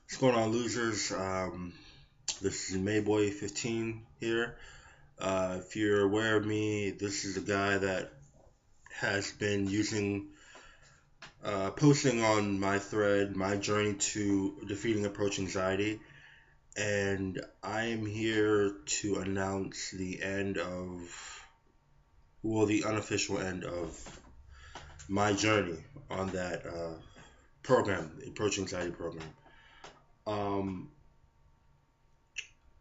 What's going on, losers? This is Mayboy 15 here. If you're aware of me, this is a guy that has been posting on my thread, my journey to defeating approach anxiety, and I am here to announce the unofficial end of my journey on that program, the approach anxiety program. Um,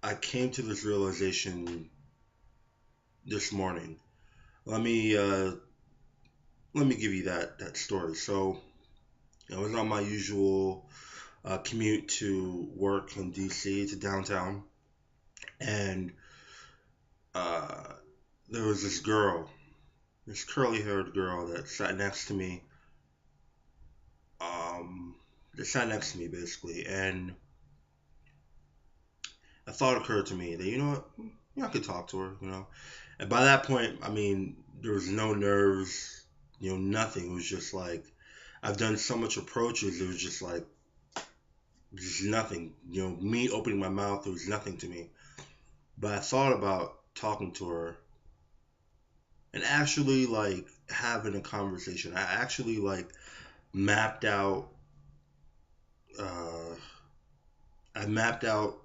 I came to this realization this morning. Let me uh, let me give you that story. So I was on my usual commute to work in DC to downtown, and uh, there was this girl, this curly-haired girl that sat next to me. Um, that sat next to me basically, and a thought occurred to me that what, I could talk to her, And by that point, I mean there was no nerves, nothing. It was just like I've done so much approaches. It was just like just nothing. Me opening my mouth, it was nothing to me. But I thought about talking to her and actually like having a conversation. I actually like mapped out. Uh, I mapped out,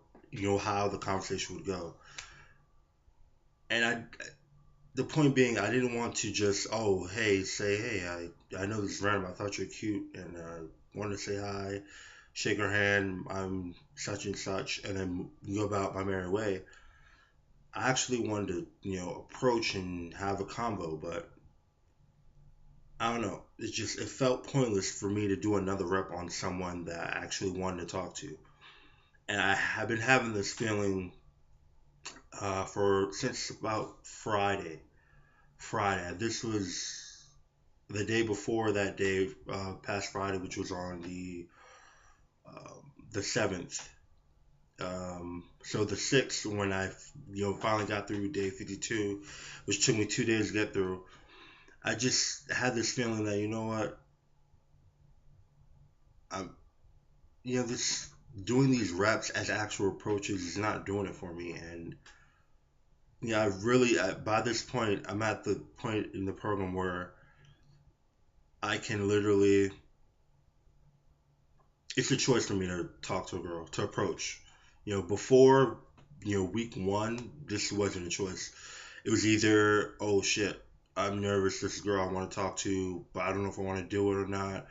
how the conversation would go. And the point being, I didn't want to just, oh, hey, say, hey, I know this is random. I thought you're cute, and wanted to say hi, shake her hand. I'm such and such, and then go about my merry way. I actually wanted to, approach and have a convo, but I don't know. It felt pointless for me to do another rep on someone that I actually wanted to talk to, and I have been having this feeling for since about Friday. Friday. This was the day before that day, past Friday, which was on the 7th. So the 6th, when I finally got through day 52, which took me 2 days to get through. I just had this feeling that what, I'm this doing these reps as actual approaches is not doing it for me, and I really by this point I'm at the point in the program where I can literally, it's a choice for me to talk to a girl, to approach. Before, week one, this wasn't a choice. It was either, oh shit, I'm nervous, this girl I want to talk to, but I don't know if I want to do it or not.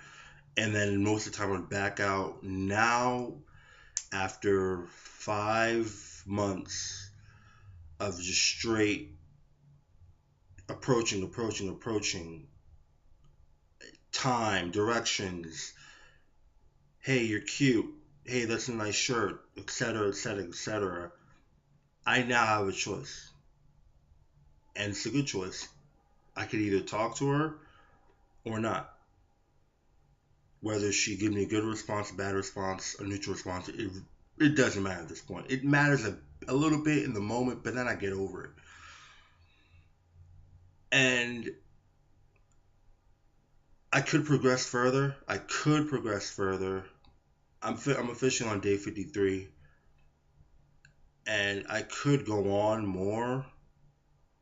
And then most of the time I'd back out. Now, after 5 months of just straight approaching, time, directions, hey, you're cute, hey, that's a nice shirt, etc., etc., etc., I now have a choice, and it's a good choice. I could either talk to her or not. Whether she gives me a good response, a bad response, a neutral response, it doesn't matter at this point. It matters a little bit in the moment, but then I get over it. And I could progress further. I'm officially on day 53, and I could go on more,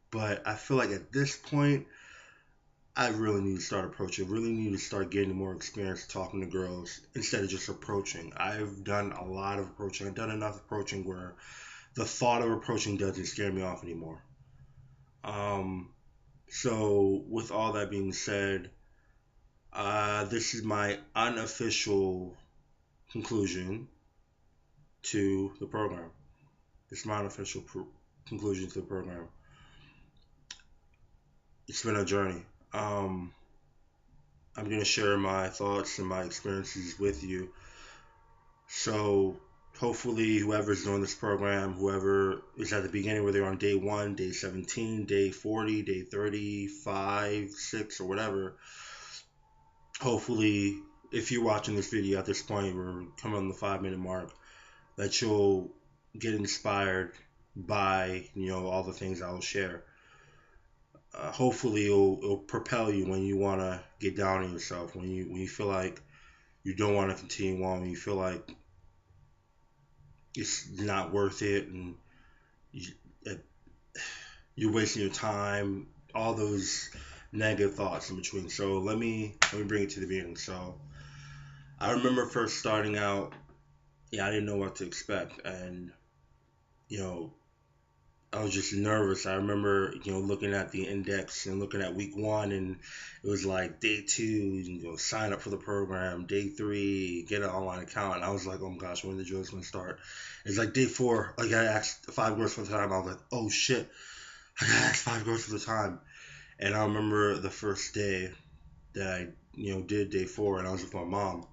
but I feel like at this point, I really need to start approaching. Really need to start getting more experience talking to girls instead of just approaching. I've done a lot of approaching. I've done enough approaching where the thought of approaching doesn't scare me off anymore. Um, so with all that being said, this is my unofficial conclusion to the program. It's my unofficial conclusion to the program. It's been a journey. Um, I'm going to share my thoughts and my experiences with you. So hopefully, whoever's doing this program, whoever is at the beginning, whether they're on day 1, day 17, day 40, day 35, 6, or whatever, hopefully, if you're watching this video at this point, we're coming on the 5-minute mark, that you'll get inspired by all the things I will share. Hopefully it'll propel you when you want to get down on yourself, when you feel like you don't want to continue on, when you feel like it's not worth it, and you, uh, you're wasting your time. All those negative thoughts in between. So let me bring it to the beginning. So I remember first starting out. Yeah, I didn't know what to expect, and you know, I was just nervous. I remember, looking at the index and looking at week one, and it was like day two, sign up for the program. Day three, get an online account. And I was like, oh my gosh, when the drill's gonna start? It's like day four, like I asked 5 girls for the time. I was like, oh shit, I gotta ask 5 girls for the time. And I remember the first day that I, did day four, and I was with my mom.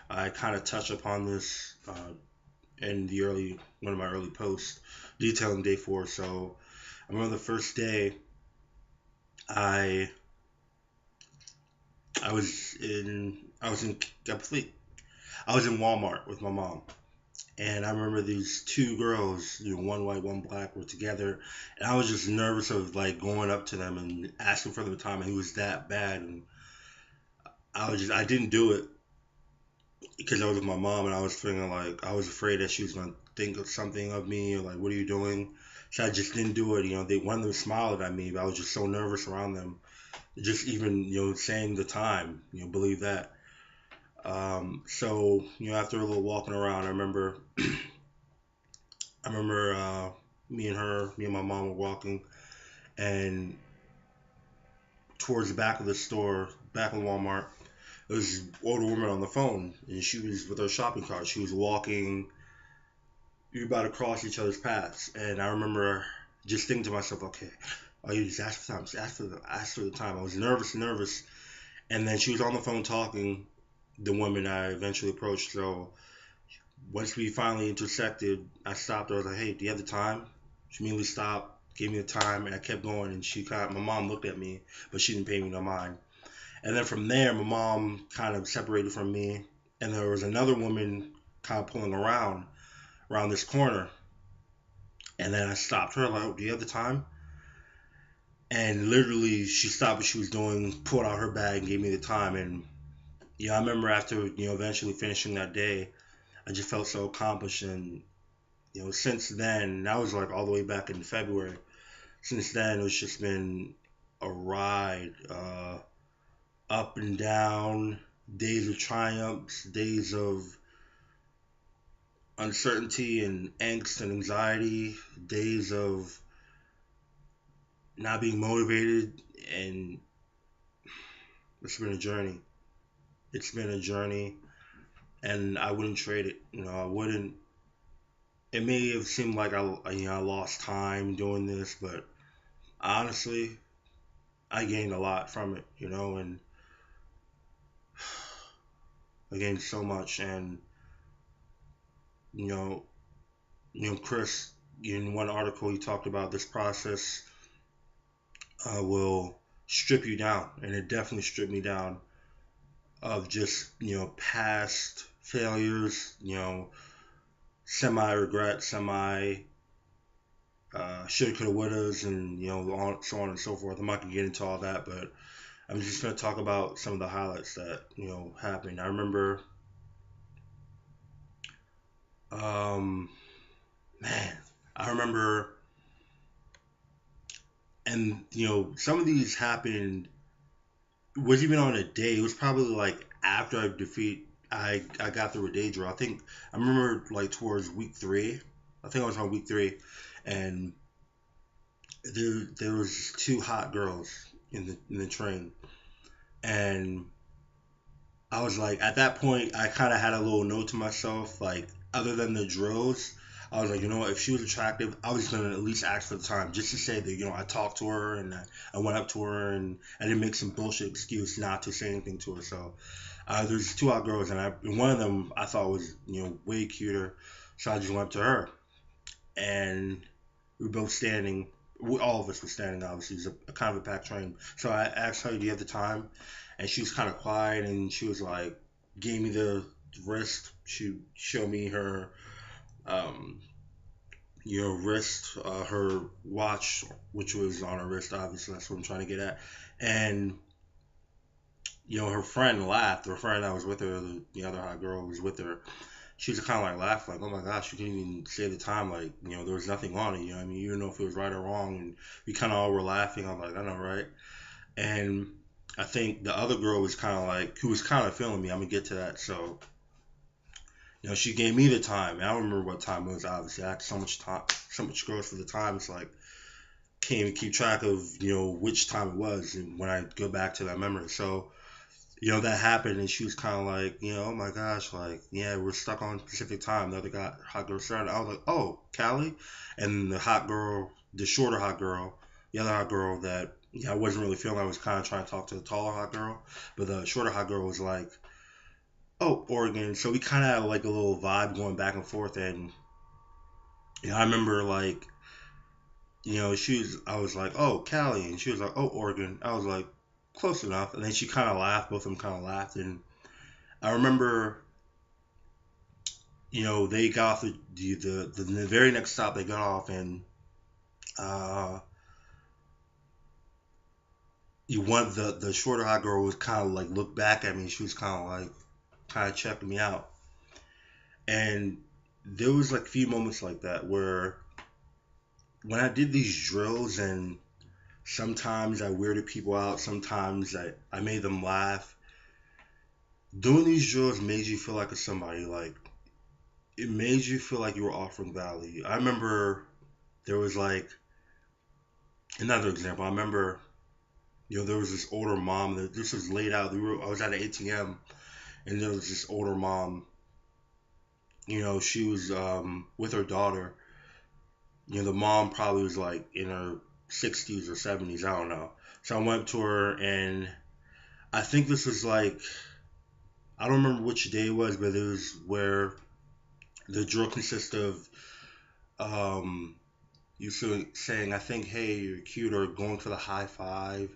I kind of touched upon this in the early one of my early posts detailing day four. So I remember the first day I I was in complete I was in Walmart with my mom, and I remember these two girls, one white, one black, were together, and I was just nervous of like going up to them and asking for their time, and it was that bad, and I didn't do it because I was with my mom, and I was feeling like I was afraid that she was gonna think of something of me, or like, what are you doing? So I just didn't do it. One of them smiled at me, but I was just so nervous around them. Just even saying the time, believe that. So after a little walking around, I remember me and my mom were walking, and towards the back of the store, back of Walmart, there was this older woman on the phone, and she was with her shopping cart. She was walking. We were about to cross each other's paths, and I remember just thinking to myself, okay, oh, you just ask for time, just ask for the time. I was nervous, and then she was on the phone talking. The woman I eventually approached. So once we finally intersected, I stopped her. I was like, "Hey, do you have the time?" She immediately stopped, gave me the time, and I kept going. And my mom looked at me, but she didn't pay me no mind. And then from there, my mom kind of separated from me, and there was another woman kind of pulling around this corner. And then I stopped her, like, oh, "Do you have the time?" And literally, she stopped what she was doing, pulled out her bag, and gave me the time. And I remember after eventually finishing that day, I just felt so accomplished. And since then, that was like all the way back in February. Since then, it's just been a ride, up and down, days of triumphs, days of uncertainty and angst and anxiety, days of not being motivated, and it's been a journey. It's been a journey, and I wouldn't trade it. I wouldn't. It may have seemed like I lost time doing this, but honestly, I gained a lot from it, and I gained so much. And you know, Chris, in one article, he talked about this process will strip you down, and it definitely stripped me down of just past failures, semi regret, semi shoulda, coulda, wouldas, and so on and so forth. I'm not gonna get into all that, but I'm just gonna talk about some of the highlights that happened. I remember, um, man, I remember, and some of these happened. Was even on a day. It was probably like after I got through a day drill. I think I remember like towards week three. I think I was on week three, and there was two hot girls in the train, and I was like, at that point, I kind of had a little note to myself, like, other than the drills, I was like, what, if she was attractive, I was gonna at least ask for the time, just to say that, I talked to her, and I went up to her, and I didn't make some bullshit excuse not to say anything to her. So there's two hot girls, and one of them I thought was, way cuter, so I just went up to her, and we were both standing. All of us were standing, obviously. It was a kind of a packed train. So I asked her, "Do you have the time?" And she was kind of quiet, and she was like, gave me the wrist. She showed me her, um, wrist, her watch, which was on her wrist. Obviously, that's what I'm trying to get at. And her friend laughed. Her friend that was with her, the other hot girl was with her, she was kind of like laughing, like, oh my gosh, you couldn't even say the time, like, there was nothing on it, you know what I mean? You didn't know if it was right or wrong, and we kind of all were laughing. I'm like, I know, right? And I think the other girl was kind of like, who was kind of feeling me. I'm gonna get to that. So, she gave me the time. And I don't remember what time it was. Obviously, I had so much time, so much girls for the time. It's like can't even keep track of which time it was, and when I go back to that memory. So, that happened, and she was kind of like, oh my gosh, like, yeah, we're stuck on Pacific time. The other guy, hot girl started. I was like, oh, Callie, and the hot girl, the shorter hot girl, the other hot girl that I wasn't really feeling. I was kind of trying to talk to the taller hot girl, but the shorter hot girl was like, oh, Oregon. So we kind of had like a little vibe going back and forth, and I remember like, I was like, oh, Callie, and she was like, oh, Oregon. I was like, close enough, and then she kind of laughed. Both of them kind of laughed, and I remember, they got off the very next stop. They got off, and uh, one the shorter hot girl was kind of like looked back at me. She was kind of checking me out, and there was like a few moments like that where when I did these drills, and sometimes I weirded people out, sometimes I made them laugh. Doing these drills made you feel like a somebody. Like it made you feel like you were offering value. I remember there was like another example. I remember there was this older mom that this was laid out. I was at an ATM, and there was this older mom. She was with her daughter. The mom probably was like in her 60s or 70s. I don't know. So I went up to her, and I think this was like, I don't remember which day it was, but it was where the drill consists of um, you saying, I think, hey, you're cute, or going for the high five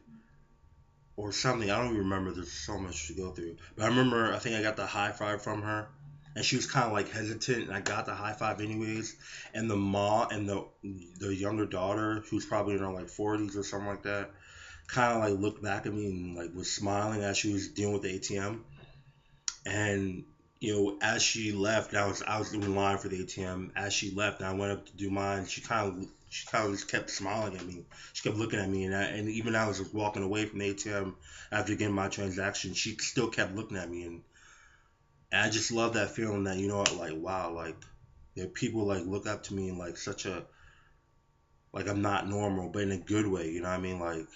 or something. I don't even remember. There's so much to go through. But I remember, I think I got the high five from her. And she was kind of like hesitant, and I got the high five anyways. And the mom and the younger daughter, who's probably in her like 40s or something like that, kind of like looked back at me and like was smiling as she was dealing with the ATM. And as she left, I was in line for the ATM. As she left, and I went up to do mine. She kind of just kept smiling at me. She kept looking at me, and even I was walking away from the ATM after getting my transaction, she still kept looking at me, and I just love that feeling that like wow, like people like look up to me in like such a like I'm not normal, but in a good way. You know what I mean?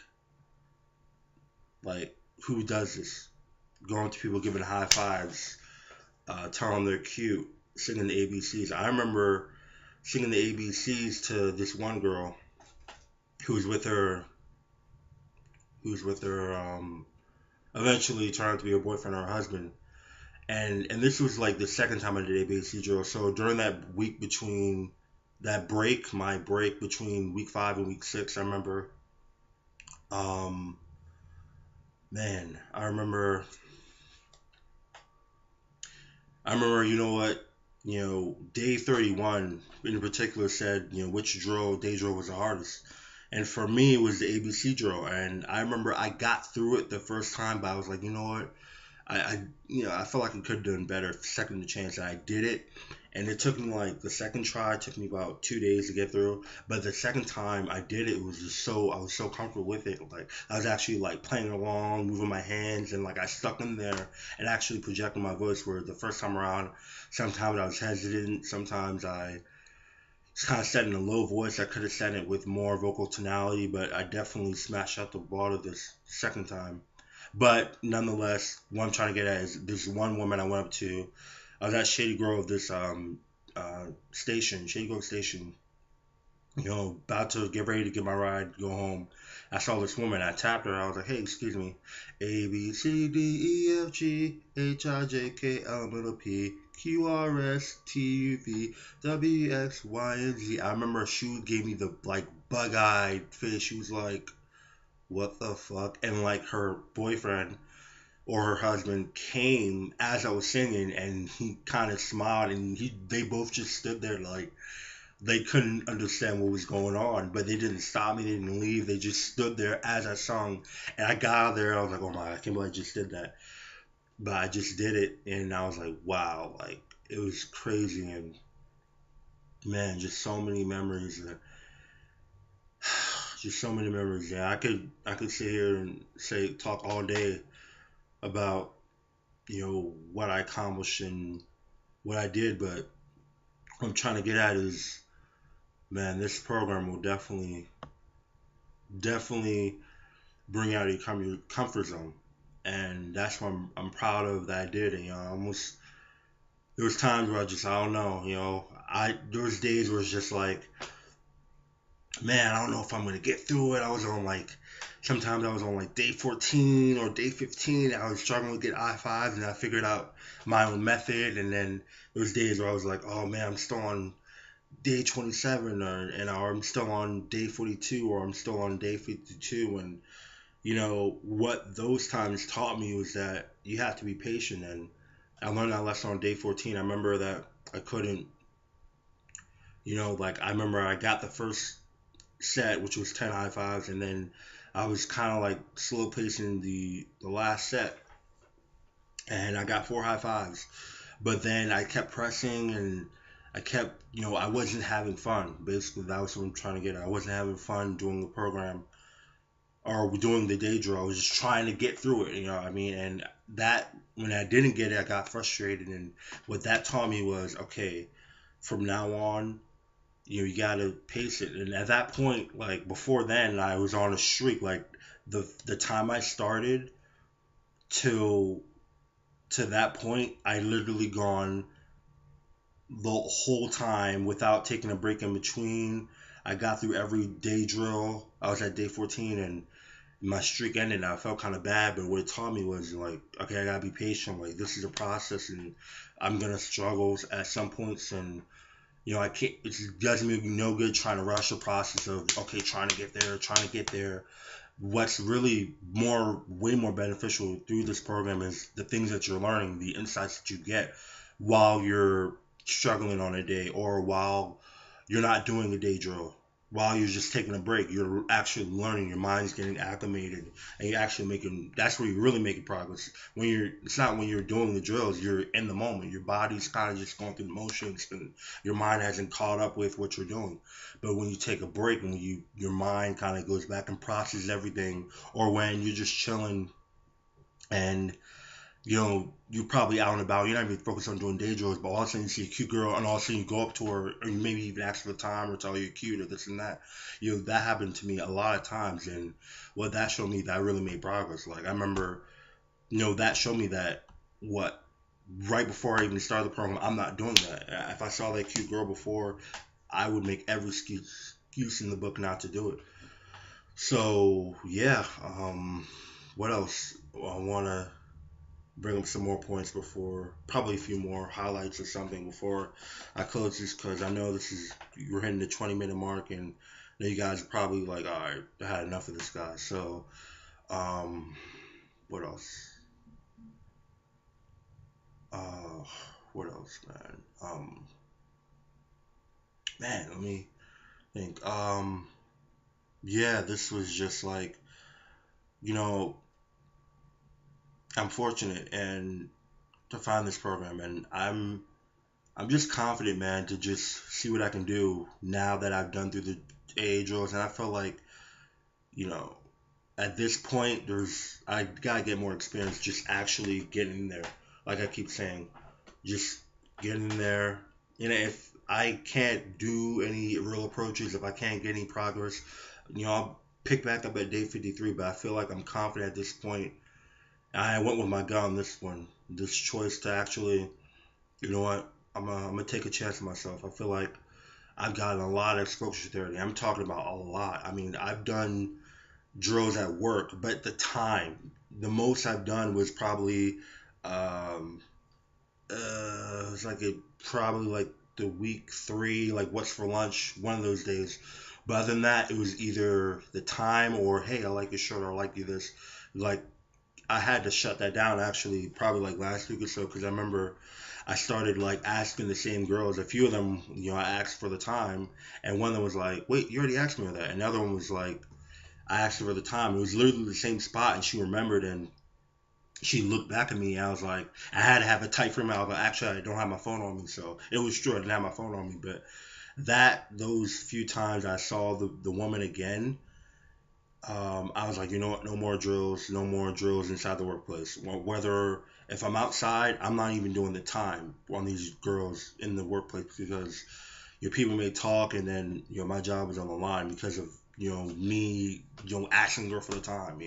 Like who does this? Going to people, giving high fives, telling them they're cute, singing the ABCs. I remember singing the ABCs to this one girl who was with her, eventually turned out to be her boyfriend or her husband. And this was like the second time I did ABC drill. So during that week between that break, my break between week 5 and week 6, I remember, um, man, I remember, you know what, day 31 in particular said, which day drill was the hardest. And for me, it was the ABC drill. And I remember I got through it the first time, but I was like, you know what? I felt like I could have done better second the chance. And I did it, and it took me like the second try. It took me about 2 days to get through. But the second time I did it, it was just I was so comfortable with it. Like I was actually like playing along, moving my hands, and like I stuck in there and actually projected my voice. Where the first time around, sometimes I was hesitant. Sometimes I kind of said in a low voice. I could have said it with more vocal tonality, but I definitely smashed out the ball this second time. But nonetheless, what I'm trying to get at is this one woman I went up to. I was at Shady Grove, this station, Shady Grove station. About to get ready to get my ride, go home. I saw this woman. I tapped her. I was like, "Hey, excuse me, A B C D E F G H I J K L M N O P Q R S T U V W X Y and Z." I remember she gave me the like bug-eyed face. She was like, "What the fuck?" And like her boyfriend or her husband came as I was singing, and he kind of smiled, and they both just stood there like they couldn't understand what was going on, but they didn't stop me, they didn't leave, they just stood there as I sung, and I got out of there. I was like, oh my, I can't believe I just did that, but I just did it, and I was like, wow, like it was crazy, and man, just so many memories, and just so many memories. Yeah, I could sit here and say talk all day about what I accomplished and what I did, but what I'm trying to get at is, man, this program will definitely bring you out of your comfort zone, and that's what I'm proud of that I did. And almost there was times where I don't know, I there was days where it's just like, man, I don't know if I'm gonna get through it. Sometimes I was on like day 14 or day 15. I was struggling to get I-5s, and I figured out my own method. And then there was days where I was like, oh man, I'm still on day 27, or I'm still on day 42, or I'm still on day 52. And what those times taught me was that you have to be patient. And I learned that lesson on day 14. I remember that I couldn't, like I remember I got the first set, which was 10 I-5s, and then I was kind of like slow pacing the last set, and I got 4 I-5s. But then I kept pressing, and I kept, I wasn't having fun. Basically, that was what I'm trying to get at. I wasn't having fun doing the program or doing the day drill. I was just trying to get through it, you know what I mean? And that, when I didn't get it, I got frustrated. And what that taught me was, okay, from now on, you gotta pace it. And at that point, like before then, I was on a streak. Like the time I started till to that point, I literally gone the whole time without taking a break in between. I got through every day drill. I was at day 14, and my streak ended. And I felt kind of bad, but what it taught me was like, okay, I gotta be patient. Like this is a process, and I'm gonna struggle at some points, and I can't. It doesn't make me no good trying to rush the process of okay, trying to get there, trying to get there. What's really way more beneficial through this program is the things that you're learning, the insights that you get while you're struggling on a day, or while you're not doing a day drill, while you're just taking a break. You're actually learning. Your mind's getting acclimated, and you're actually making. That's where you're really making progress. It's not when you're doing the drills. You're in the moment. Your body's kind of just going through the motions, and your mind hasn't caught up with what you're doing. But when you take a break, and your mind kind of goes back and processes everything, or when you're just chilling, and you're probably out and about. You're not even focused on doing day drills, but all of a sudden you see a cute girl, and all of a sudden you go up to her, or you maybe even ask for the time, or tell her you're cute, or this and that. That happened to me a lot of times, and what that showed me that I really made progress. Like I remember, that showed me that what right before I even started the program, I'm not doing that. If I saw that cute girl before, I would make every excuse in the book not to do it. So yeah, what else? I want to bring up some more points before, probably a few more highlights or something before I close this, because I know we're hitting the 20-minute mark, and I know you guys are probably like, all right, I had enough of this guy. So, um, what else? Uh, what else, man? Man, let me think. Yeah, this was just like, you know, I'm fortunate and to find this program, and I'm just confident, man, to just see what I can do now that I've done through the AA drills. And I feel like, you know, at this point, I gotta get more experience just actually getting there. Like I keep saying, just getting there. If I can't do any real approaches, if I can't get any progress, I'll pick back up at day 53. But I feel like I'm confident at this point. I went with my gut on this one, this choice to actually, you know what, I'm gonna take a chance on myself. I feel like I've gotten a lot of exposure therapy. I'm talking about a lot. I mean, I've done drills at work, but the most I've done was probably, it was like probably like the week 3, like what's for lunch, one of those days. But other than that, it was either the time or hey, I like your shirt, or I like you this. Like I had to shut that down actually, probably like last week or so, because I remember I started like asking the same girls. A few of them, I asked for the time, and one of them was like, "Wait, you already asked me that." And the other one was like, "I asked her for the time." It was literally the same spot, and she remembered, and she looked back at me. And I was like, I had to have a tight frame. I was like, actually, I don't have my phone on me, so it was true. I didn't have my phone on me, but those few times I saw the woman again, I was like, you know what? No more drills. No more drills inside the workplace. Whether if I'm outside, I'm not even doing the time on these girls in the workplace because your people may talk, and then my job is on the line because of me asking her for the time.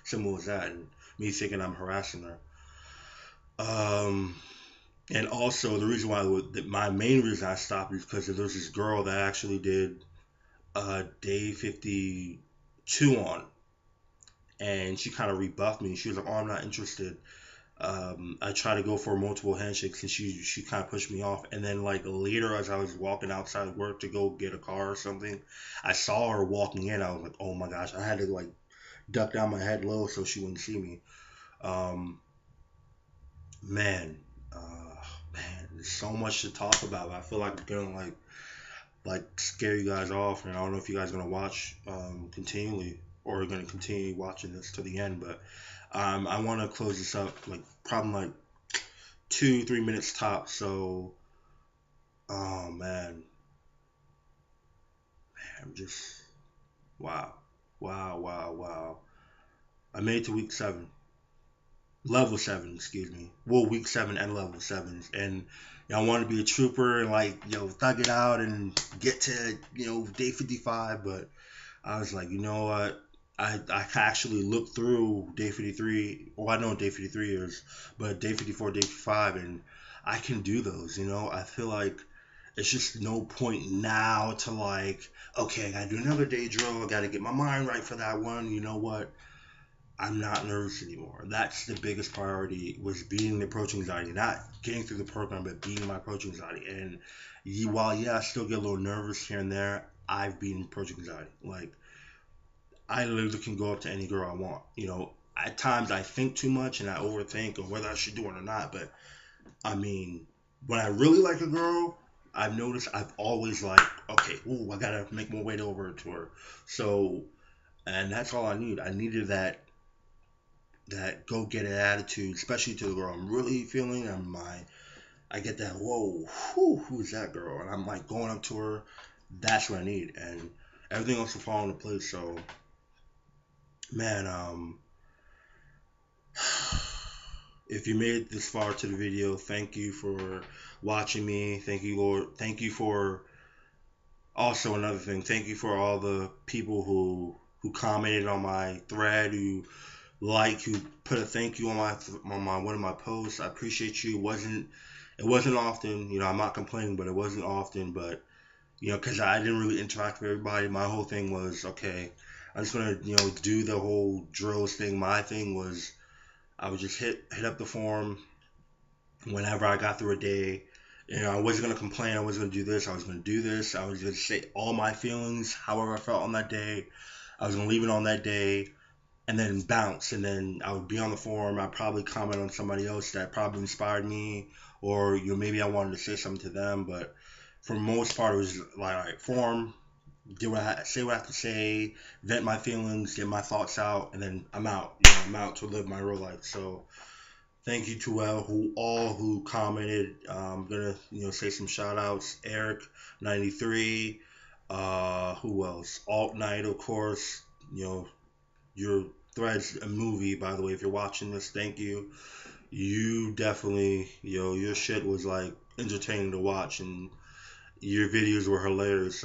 Simple as that, and me thinking I'm harassing her. Um, and also the reason why my main reason I stopped is because there's this girl that actually did day 52 on, and she kind of rebuffed me. She was like, "Oh, I'm not interested." I tried to go for multiple handshakes, and she kind of pushed me off. And then like later, as I was walking outside of work to go get a car or something, I saw her walking in. I was like, "Oh my gosh!" I had to like duck down my head low so she wouldn't see me. Um, man, man, there's so much to talk about. I feel like I'm gonna scare you guys off, and I don't know if you guys are gonna watch continually or are gonna continue watching this to the end. But I want to close this up like probably like 2-3 minutes top. So, oh man, I'm just wow, wow, wow, wow. I made it to week 7, level 7, excuse me. Well, week 7 and level 7, and I want to be a trooper and like thug it out and get to day 55. But I was like, you know what? I actually looked through day 53. Well, I know what day 53 is, but day 54, day 55, and I can do those. I feel like it's just no point now to like, okay, I gotta do another day drill. I gotta get my mind right for that one. You know what? I'm not nervous anymore. That's the biggest priority, was beating the approach anxiety, not getting through the program, but beating my approach anxiety. And while I still get a little nervous here and there, I've beaten approach anxiety. Like I literally can go up to any girl I want. At times I think too much and I overthink on whether I should do it or not. But I mean, when I really like a girl, I've noticed I've always like, okay, ooh, I gotta make my way over to her. So, and that's all I need. I needed that go get it attitude, especially to the girl I'm really feeling. I get that, whoa, who's that girl? And I'm like going up to her. That's what I need, and everything else will fall into place. So, man, if you made it this far to the video, thank you for watching me. Thank you, Lord. Thank you for also another thing. Thank you for all the people who commented on my thread, who put a thank you on my one of my posts. I appreciate you. It wasn't often. I'm not complaining, but it wasn't often. But because I didn't really interact with everybody. My whole thing was, okay, I'm just gonna do the whole drills thing. My thing was I would just hit up the forum whenever I got through a day. I wasn't gonna complain. I wasn't gonna do this. I was gonna do this. I was gonna say all my feelings, however I felt on that day. I was gonna leave it on that day, and then bounce. And then I would be on the forum. I'd probably comment on somebody else that probably inspired me, or maybe I wanted to say something to them. But for the most part, it was like, all right, forum, say what I have to say, vent my feelings, get my thoughts out, and then I'm out. I'm out to live my real life. So thank you to all who commented. I'm gonna say some shout outs. Eric 93. Who else? Alt Night, of course. Your thread's a movie, by the way. If you're watching this, thank you. You definitely, your shit was like entertaining to watch, and your videos were hilarious.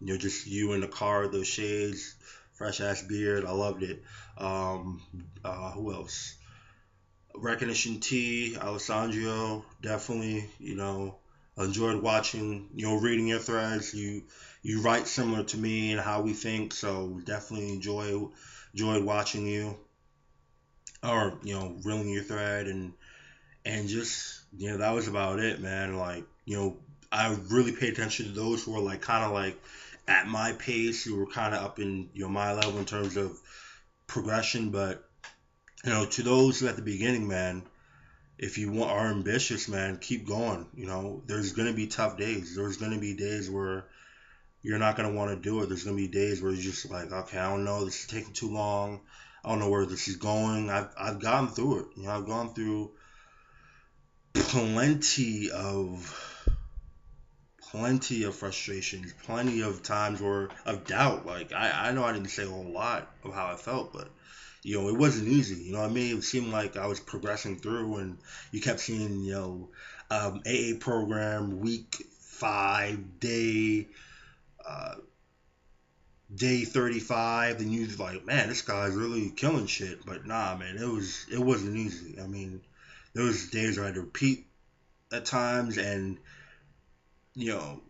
Just you in the car, those shades, fresh ass beard. I loved it. Who else? Recognition T, Alessandro, definitely. Enjoyed watching. Reading your threads. You write similar to me and how we think, so definitely enjoyed watching you, or reeling your thread, and just that was about it, man. Like I really paid attention to those who were like kind of like at my pace, who were kind of up in my level in terms of progression. But to those who at the beginning, man, if you are ambitious, man, keep going. There's gonna be tough days. There's gonna be days where you're not gonna want to do it. There's gonna be days where you're just like, okay, I don't know, this is taking too long. I don't know where this is going. I've gone through it. I've gone through plenty of plenty of frustrations, plenty of times where of doubt. Like I know I didn't say a whole lot of how I felt, but it wasn't easy. You know what I mean? It seemed like I was progressing through, and you kept seeing, AA program week 5 uh, day 35, and you was like, man, this guy's really killing shit. But nah, man, it wasn't easy. I mean, there was days where I had to repeat at times, and you know,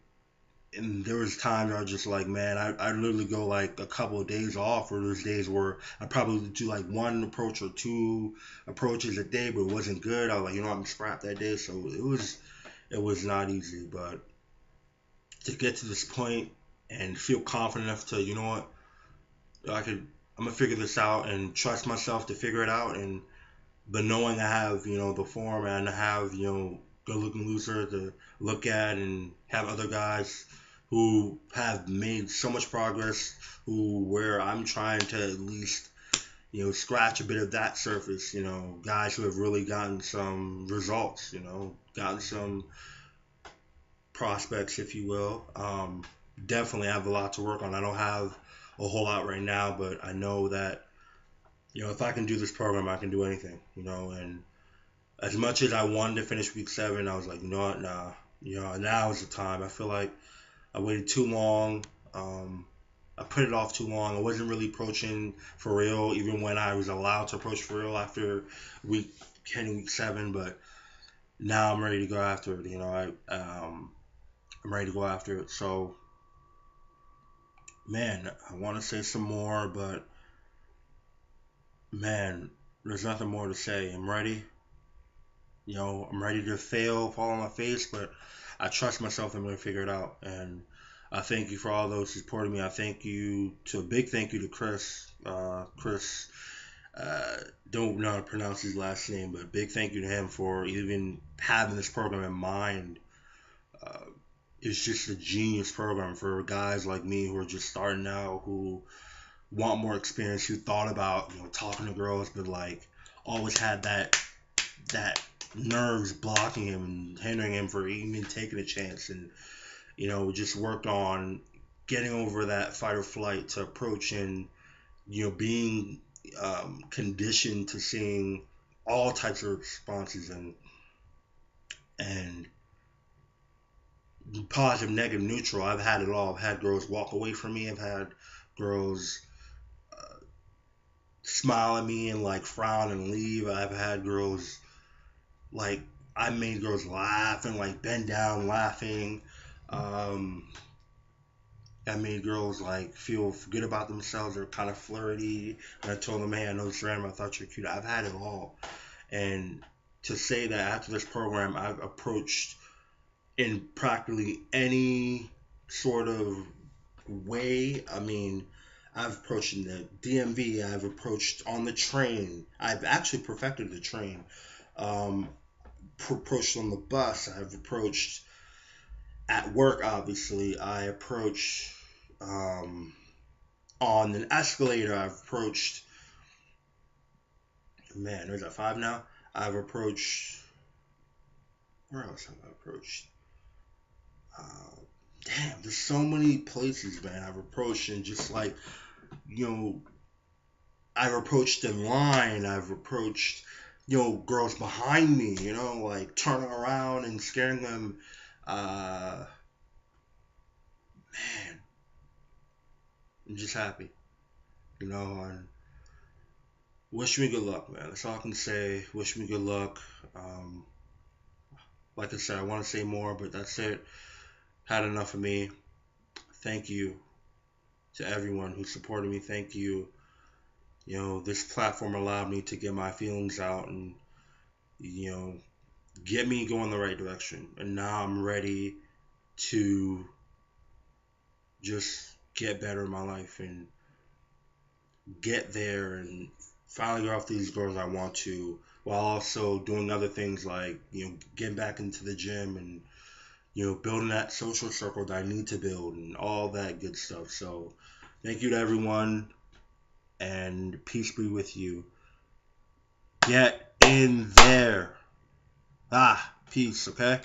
and there was times where I was just like, man, I literally go like a couple of days off, or there's days where I probably do like one approach or two approaches a day, but it wasn't good. I was like, I'm scrapped that day, so it was not easy, but to get to this point and feel confident enough to, I could, I'm gonna figure this out and trust myself to figure it out, and but knowing I have, the form, and I have, good looking loser to look at, and have other guys who have made so much progress, who where I'm trying to at least, scratch a bit of that surface, guys who have really gotten some results, gotten some prospects, if you will. Definitely have a lot to work on. I don't have a whole lot right now, but I know that, if I can do this program, I can do anything, and as much as I wanted to finish week 7, I was like, you know what, nah, now is the time. I feel like I waited too long. I put it off too long. I wasn't really approaching for real, even when I was allowed to approach for real after week 10, week 7. But now I'm ready to go after it. I'm ready to go after it. So, man, I want to say some more, but man, there's nothing more to say. I'm ready. I'm ready to fail, fall on my face, but I trust myself. I'm going to figure it out. And I thank you for all those who supported me. I thank you to a big thank you to Chris. Chris, don't know how to pronounce his last name, but a big thank you to him for even having this program in mind. Uh, it's just a genius program for guys like me who are just starting out, who want more experience, who thought about talking to girls, but like always had that nerves blocking him and hindering him for even taking a chance, and just worked on getting over that fight or flight to approach, and being conditioned to seeing all types of responses, and positive, negative, neutral. I've had it all. I've had girls walk away from me. I've had girls smile at me and like frown and leave. I've had girls like I made girls laugh and like bend down laughing. Um, I made girls like feel good about themselves or kind of flirty. And I told them, hey, I know this random. I thought you're cute. I've had it all. And to say that after this program, I've approached in practically any sort of way. I mean, I've approached in the DMV. I've approached on the train. I've actually perfected the train. Um, Approached on the bus. I've approached at work, obviously. I approached um, on an escalator. I've approached, man, there's that 5 now. I've approached, where else have I approached? Uh, Damn, there's so many places, man. I've approached, and just like, you know, I've approached in line. I've approached, girls behind me, like turning around and scaring them. Uh, Man, I'm just happy, and wish me good luck, man. That's all I can say. Wish me good luck. Um, like I said, I want to say more, but that's it. Had enough of me. Thank you to everyone who supported me. Thank you. This platform allowed me to get my feelings out and, you know, get me going the right direction. And now I'm ready to just get better in my life and get there and finally get off these girls I want to, while also doing other things like, getting back into the gym and, building that social circle that I need to build and all that good stuff. So thank you to everyone. and peace be with you. Get in there. Peace, okay?